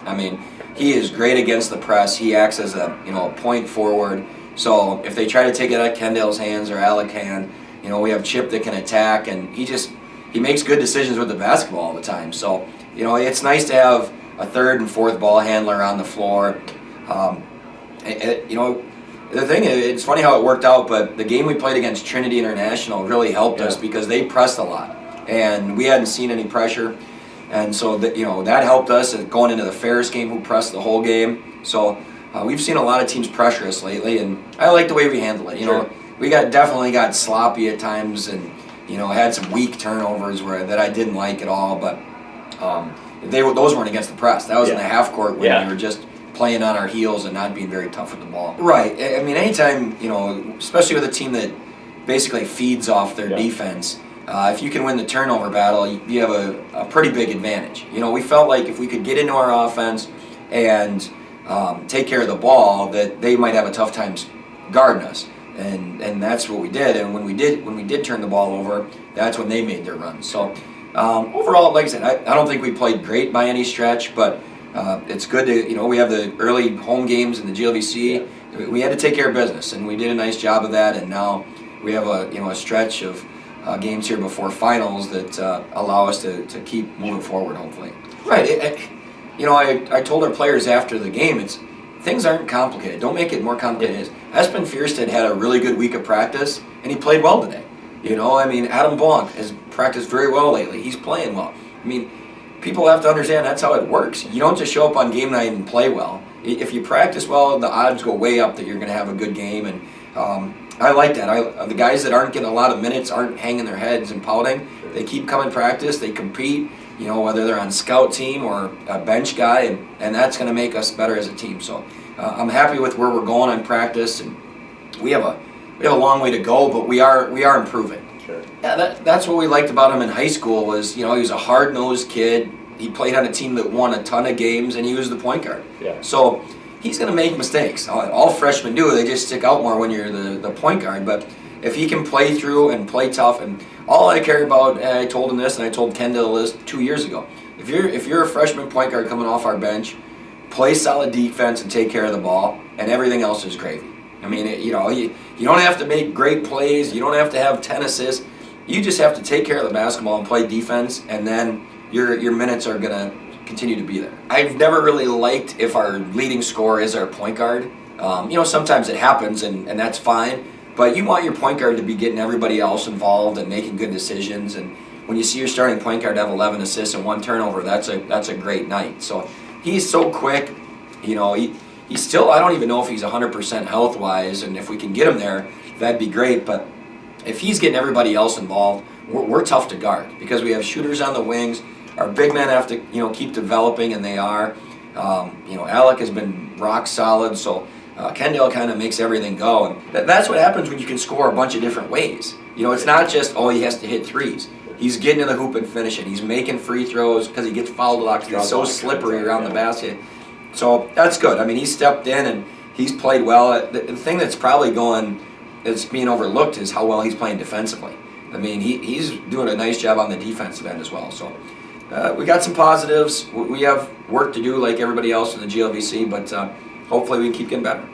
I mean, he is great against the press. He acts as a point forward. So if they try to take it out of Kendall's hands or Alec can, we have Chip that can attack, and he makes good decisions with the basketball all the time. So it's nice to have a third and fourth ball handler on the floor. The thing is, it's funny how it worked out, but the game we played against Trinity International really helped us because they pressed a lot, and we hadn't seen any pressure, and so that helped us going into the Ferris game, who pressed the whole game. So we've seen a lot of teams pressure us lately, and I like the way we handle it. We definitely got sloppy at times, and had some weak turnovers that I didn't like at all, but those weren't against the press. That was in the half court when we were just playing on our heels and not being very tough with the ball. Right. I mean, anytime, especially with a team that basically feeds off their defense, if you can win the turnover battle, you have a pretty big advantage. We felt like if we could get into our offense and take care of the ball, that they might have a tough time guarding us. And that's what we did. And when we did turn the ball over, that's when they made their runs. So overall, like I said, I don't think we played great by any stretch, but it's good to, we have the early home games in the GLVC. We had to take care of business, and we did a nice job of that. And now we have a stretch of games here before finals that allow us to keep moving forward, hopefully. Right. I told our players after the game, things aren't complicated. Don't make it more complicated. Espen Fierstead had a really good week of practice, and he played well today. Adam Blanc has practiced very well lately. He's playing well. People have to understand that's how it works. You don't just show up on game night and play well. If you practice well, the odds go way up that you're going to have a good game. And I like that. The guys that aren't getting a lot of minutes aren't hanging their heads and pouting. They keep coming practice. They compete, whether they're on scout team or a bench guy, and that's going to make us better as a team. So I'm happy with where we're going on practice, and we have a long way to go, but we are improving. Sure. Yeah, that's what we liked about him in high school was, he was a hard-nosed kid. He played on a team that won a ton of games, and he was the point guard. Yeah. So he's going to make mistakes. All freshmen do. They just stick out more when you're the point guard. But if he can play through and play tough, and all I care about, and I told him this, and I told Kendall this 2 years ago, if you're a freshman point guard coming off our bench, play solid defense and take care of the ball, and everything else is gravy. You don't have to make great plays. You don't have to have 10 assists. You just have to take care of the basketball and play defense, and then your minutes are going to continue to be there. I've never really liked if our leading scorer is our point guard. Sometimes it happens, and that's fine. But you want your point guard to be getting everybody else involved and making good decisions. And when you see your starting point guard have 11 assists and 1 turnover, that's a great night. So he's so quick. He's still, I don't even know if he's 100% health-wise, and if we can get him there, that'd be great. But if he's getting everybody else involved, we're tough to guard because we have shooters on the wings. Our big men have to, keep developing, and they are. Alec has been rock solid, so Kendall kind of makes everything go. And that's what happens when you can score a bunch of different ways. It's not just, he has to hit threes. He's getting to the hoop and finishing. He's making free throws because he gets fouled a lot because he's so slippery around the basket. So that's good. He stepped in and he's played well. The thing that's probably that's being overlooked is how well he's playing defensively. He's doing a nice job on the defensive end as well. So we got some positives. We have work to do like everybody else in the GLVC, but hopefully we can keep getting better.